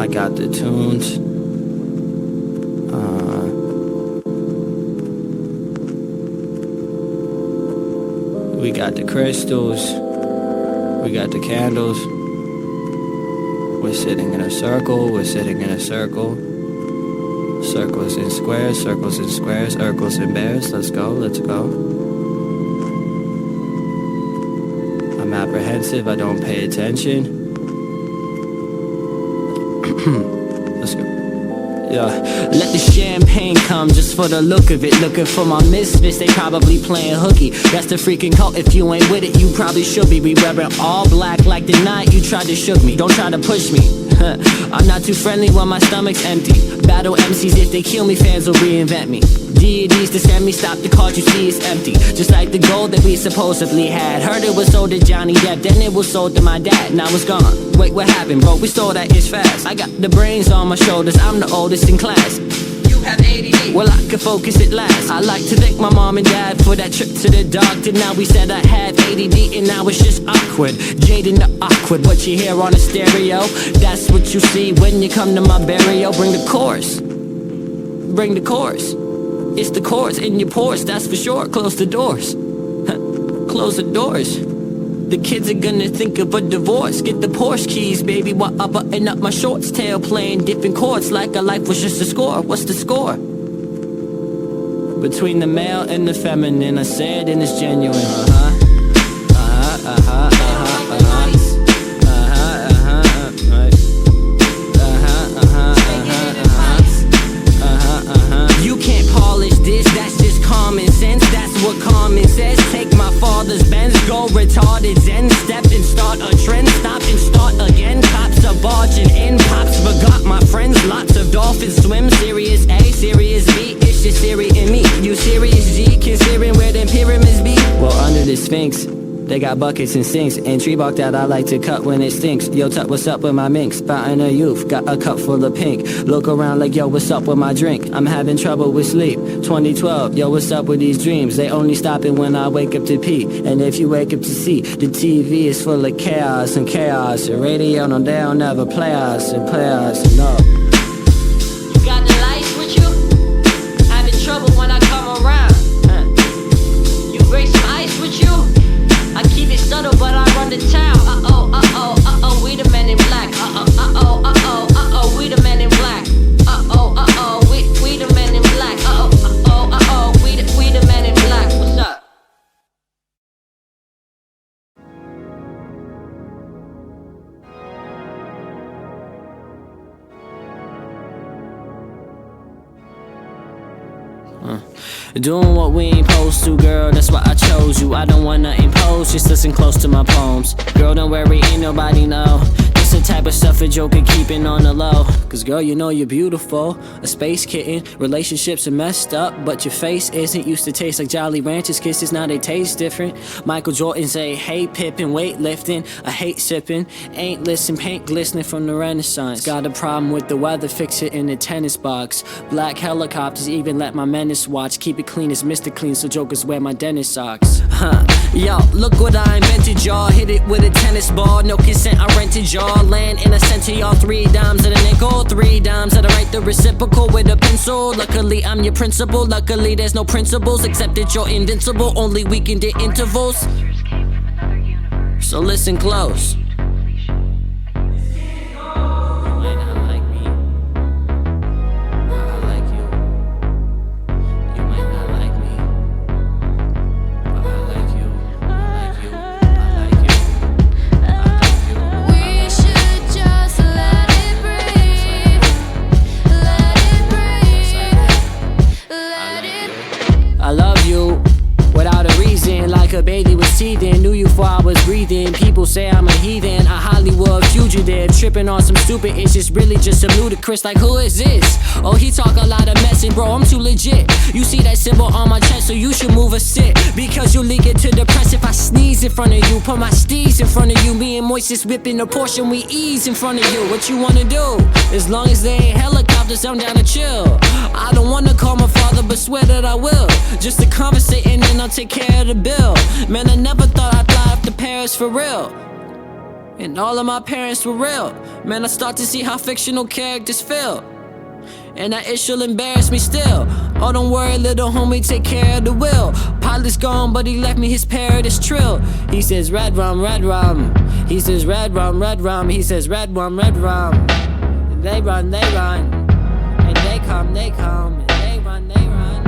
got the tunes. We got the crystals. We got the candles. We're sitting in a circle. We're sitting in a circle. Circles and squares. Circles and squares. Circles and bears. Let's go. Let's go. I'm apprehensive. I don't pay attention. Let's go. Yeah. Let the champagne come just for the look of it. Looking for my misfits, they probably playing hooky. That's the freaking cult, if you ain't with it, you probably should be. We wearing all black like the night you tried to shook me. Don't try to push me. I'm not too friendly when my stomach's empty. Battle MCs, if they kill me, fans will reinvent me. Deities to send me, stop the card you see is empty. Just like the gold that we supposedly had. Heard it was sold to Johnny Depp, then it was sold to my dad. Now it's gone. Wait, what happened, bro? We stole that itch fast. I got the brains on my shoulders, I'm the oldest in class. You have ADD, well I can focus at last. I like to thank my mom and dad for that trip to the doctor. Now we said I had ADD and now it's just awkward. Jading the awkward, what you hear on the stereo, that's what you see when you come to my burial. Bring the chorus, bring the chorus. It's the chords in your pores, that's for sure. Close the doors, close the doors. The kids are gonna think of a divorce. Get the Porsche keys, baby, while I button up my shorts. Tail playing different chords like a life was just a score. What's the score? Between the male and the feminine, I say it and it's genuine. You can't polish this, that's just common sense. That's what common says. Take my father's Benz, go retarded zen. Step and start a trend, stop and start again. Cops are barging in, pops forgot my friends. Lots of dolphins swim, serious A, serious B. It's just Siri and me. You serious G, considering where them pyramids be? Well, under the Sphinx, they got buckets and sinks and tree bark that I like to cut when it stinks. Yo, Tut, what's up with my minks? Fountain of youth, got a cup full of pink. Look around like, yo, what's up with my drink? I'm having trouble with sleep. 2012, yo, what's up with these dreams? They only stopping when I wake up to pee. And if you wake up to see, the TV is full of chaos and chaos. The radio, no, they don't ever play us and play us, no. You got the lights with you? Having trouble when I come around. You bring some ice with you? I keep it subtle, but I run the town. Uh-oh, uh-oh, uh-oh, we the men in black. Uh-oh, uh-oh, uh-oh, uh-oh, we the men in black. Uh-oh, uh-oh, we the men in black. Uh-oh, uh-oh, uh-oh, we the men in black. What's up? Doing what we ain't supposed to, girl, that's why I chose you. I don't wanna impose, just listen close to my poems. Girl, don't worry, ain't nobody know. This the type of stuff a joker keeping on the low. Cause girl, you know you're beautiful, a space kitten. Relationships are messed up, but your face isn't. Used to taste like Jolly Ranchers kisses, now they taste different. Michael Jordan say, hey Pippin, weightlifting. I hate sipping, ain't listen, paint glistening from the Renaissance. Got a problem with the weather, fix it in the tennis box. Black helicopters, even let my menace watch. Keep it clean as Mr. Clean, so jokers wear my dentist socks. Yo, look what I invented, y'all. Hit it with a tennis ball, no consent, I rented y'all. Land in a center, y'all. 3 dimes at a nickel, 3 dimes at a write the reciprocal with a pencil. Luckily, I'm your principal. Luckily, there's no principles, except that you're invincible. Only weekend at intervals. So listen close. I love you without a reason, like a baby was teething. Knew you before I was breathing. People say I'm a heathen, a Hollywood fugitive, tripping on some stupid. It's just really just some ludicrous. Like, who is this? Oh, he talk a lot of mess, and bro, I'm too legit. You see that symbol on my chest, so you should move or sit, because you leak it to the press. If I sneeze in front of you, put my steez in front of you, me and Moises whipping a portion, we ease in front of you. What you wanna do? As long as they ain't helicopters, I'm down to chill. I don't wanna call my father, but swear that I will. Just to conversate and then I'll take care of the bill. Man, I never thought I'd fly off to Paris for real. and all of my parents were real. Man, I start to see how fictional characters feel, and that it'll embarrass me still. Oh, don't worry, little homie, take care of the wheel. Pilot's gone, but he left me his parrot's trill. He says red rum, red rum. He says red rum, red rum. He says red rum, red rum. And they run, and they come, and they run, they run.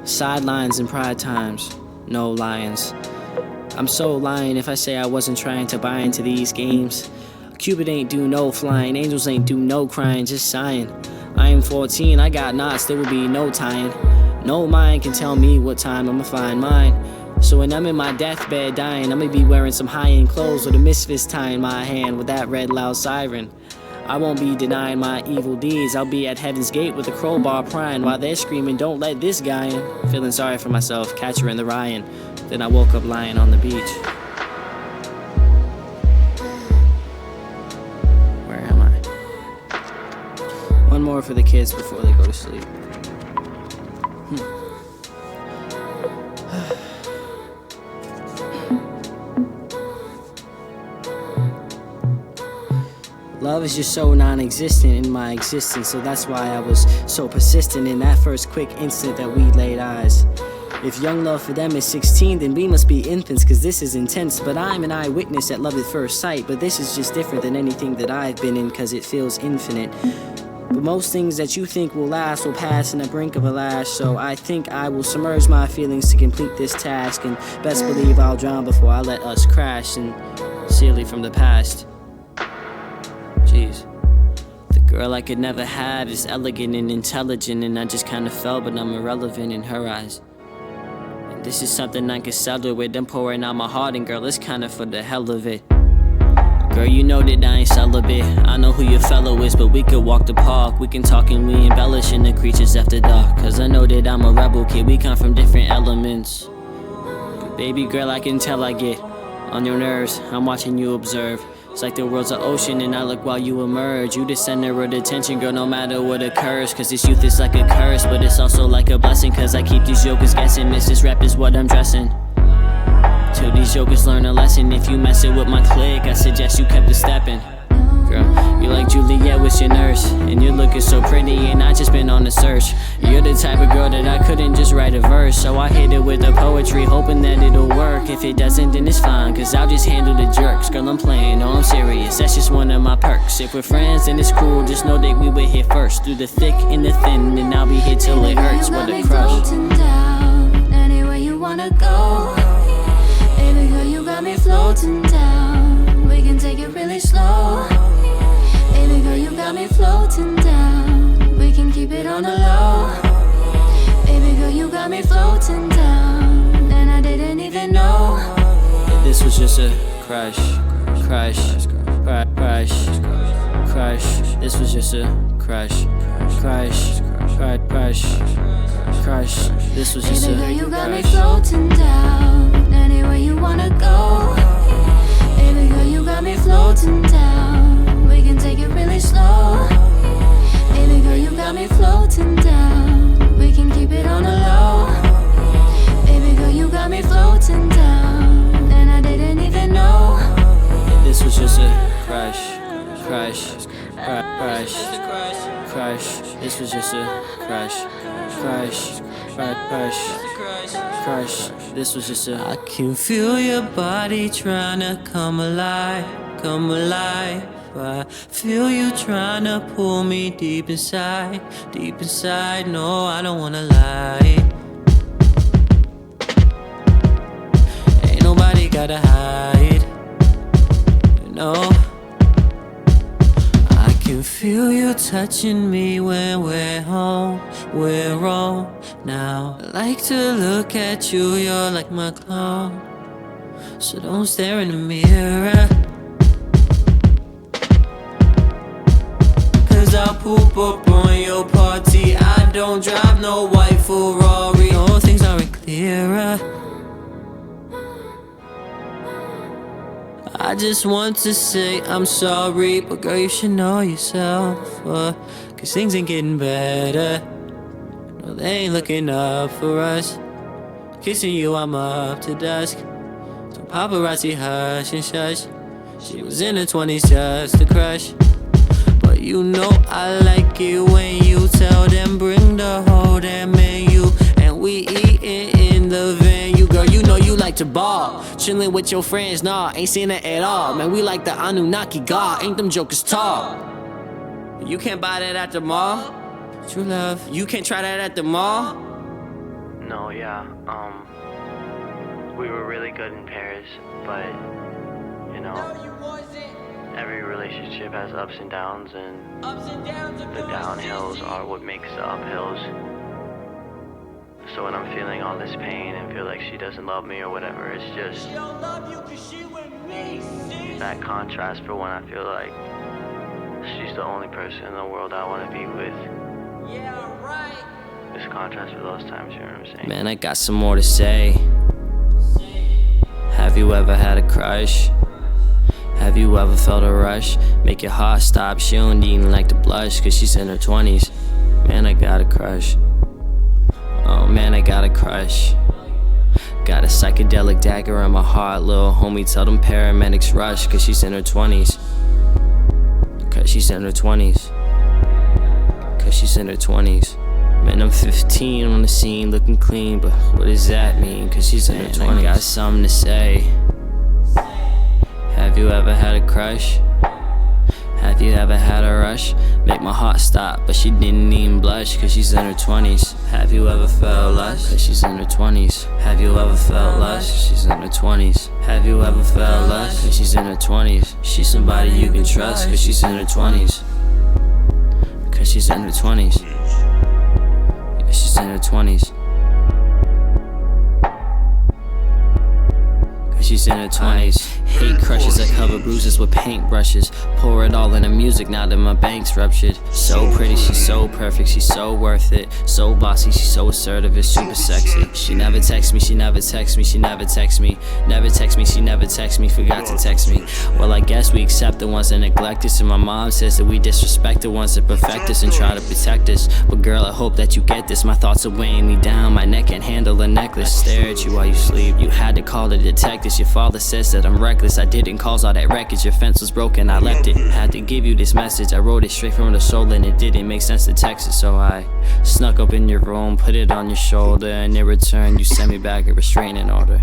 Sidelines in pride times, no lions. I'm so lying if I say I wasn't trying to buy into these games. Cupid ain't do no flying, angels ain't do no crying, just sighing. I am 14, I got knots, there will be no tying. No mind can tell me what time I'ma find mine. So when I'm in my deathbed dying, I'ma be wearing some high-end clothes with a misfits tie in my hand with that red loud siren. I won't be denying my evil deeds. I'll be at heaven's gate with a crowbar prying while they're screaming, don't let this guy in. Feeling sorry for myself, catcher in the Ryan. Then I woke up lying on the beach. Where am I? One more for the kids before they go to sleep. Love is just so non-existent in my existence, so that's why I was so persistent in that first quick instant that we laid eyes. If young love for them is 16, then we must be infants, cause this is intense. But I'm an eyewitness at love at first sight, but this is just different than anything that I've been in, cause it feels infinite. But most things that you think will last will pass in a brink of a lash, so I think I will submerge my feelings to complete this task, and best believe I'll drown before I let us crash, sincerely from the past. Jeez. The girl I could never have is elegant and intelligent, and I just kinda fell, but I'm irrelevant in her eyes. And this is something I could settle with. I'm pouring out my heart, and girl, it's kinda for the hell of it. Girl, you know that I ain't celibate. I know who your fellow is, but we could walk the park. We can talk and we embellish in the creatures after dark. Cause I know that I'm a rebel kid, we come from different elements. But baby girl, I can tell I get on your nerves. I'm watching you observe. It's like the world's an ocean and I look while you emerge. You the center of attention, girl, no matter what occurs. Cause this youth is like a curse, but it's also like a blessing. Cause I keep these jokers guessing, Mrs. Rep is what I'm dressing. Till these jokers learn a lesson. If you messing with my clique, I suggest you kept a stepping. Girl, you like Juliet with your nurse, and you're looking so pretty, and I just been on the search. You're the type of girl that I couldn't just write a verse, so I hit it with the poetry, hoping that it'll work. If it doesn't, then it's fine, cause I'll just handle the jerks. Girl, I'm playing, no, I'm serious, that's just one of my perks. If we're friends, then it's cool, just know that we were here first. Through the thick and the thin, and I'll be here till it hurts. What a crush. Down, anywhere you wanna go. Baby girl, you got me floating down. We can take it really slow. Baby girl, you got me floating down. We can keep it on the low. Baby girl, you got me floating down, and I didn't even know that this was just a crush. Crush. This was just a crush. Crush. This was just a Baby girl, you got me crush. floating down, anywhere you wanna go. Baby girl, you got me floating down. We can take it really slow. Baby girl, you got me floating down. We can keep it on the low. Baby girl, you got me floating down, and I didn't even know that this was just a crush. This was just a crush. This was just a. I can feel your body trying to come alive. I feel you trying to pull me deep inside. No, I don't wanna lie. Ain't nobody gotta hide. No. I can feel you touching me when we're home. We're home now. I like to look at you, you're like my clone. So don't stare in the mirror. Cause I'll poop up on your party. I don't drive no white Ferrari. No, things aren't clearer. I I just want to say I'm sorry, but girl, you should know yourself, cause things ain't getting better. No, they ain't looking up for us. Kissing you, I'm up to dusk. So paparazzi hush and shush. She was in her 20s just to crush. But you know I like it when you tell them bring the whole damn menu. And we eatin' in the venue. Girl, you know you like to ball. Chillin' with your friends, nah, ain't seen it at all. Man, we like the Anunnaki God, ain't them jokers tall. You can't buy that at the mall. True love, you can't try that at the mall. No, yeah, we were really good in Paris, but, you know, every relationship has ups and downs, and the downhills are what makes the uphills. So when I'm feeling all this pain and feel like she doesn't love me or whatever, it's just that contrast for when I feel like she's the only person in the world I want to be with. Yeah, right. This contrast for those times, you know what I'm saying? Man, I got some more to say. Have you ever had a crush? Have you ever felt a rush? Make your heart stop, she don't even like to blush, cause she's in her 20s. Man, I got a crush. Oh man, I got a crush. Got a psychedelic dagger in my heart, little homie, tell them paramedics rush, cause she's in her 20s. Cause she's in her 20s. Cause she's in her 20s. Man, I'm 15 on the scene, looking clean, but what does that mean? Cause she's in her 20s. I got something to say. Have you ever had a crush? Have you ever had a rush? Make my heart stop, but she didn't even blush, cause she's in her 20s. Have you ever felt lust? Cause she's in her 20s. Have you ever felt lust? She's in her 20s. Have you ever felt lust? Cause she's in her 20s. She's somebody you can trust, cause she's in her 20s. Cause she's in her 20s. Yeah, she's in her 20s. She's in her 20s. Hate crushes, I cover bruises with paintbrushes. Pour it all in the music now that my bank's ruptured. So pretty, she's so perfect, she's so worth it. So bossy, she's so assertive, it's super sexy. She never texts me, she never texts me, she never texts me. Never text me, she never texts me, forgot to text me. Well, I guess we accept the ones that neglect us, and my mom says that we disrespect the ones that perfect us and try to protect us. But girl, I hope that you get this, my thoughts are weighing me down. My neck can't handle a necklace. Stare at you while you sleep. You had to call the detectives. Your father says that I'm reckless. I didn't cause all that wreckage. Your fence was broken, I left it. Had to give you this message. I wrote it straight from the soul, and it didn't make sense to text it. So I snuck up in your room, put it on your shoulder, and in return you sent me back a restraining order.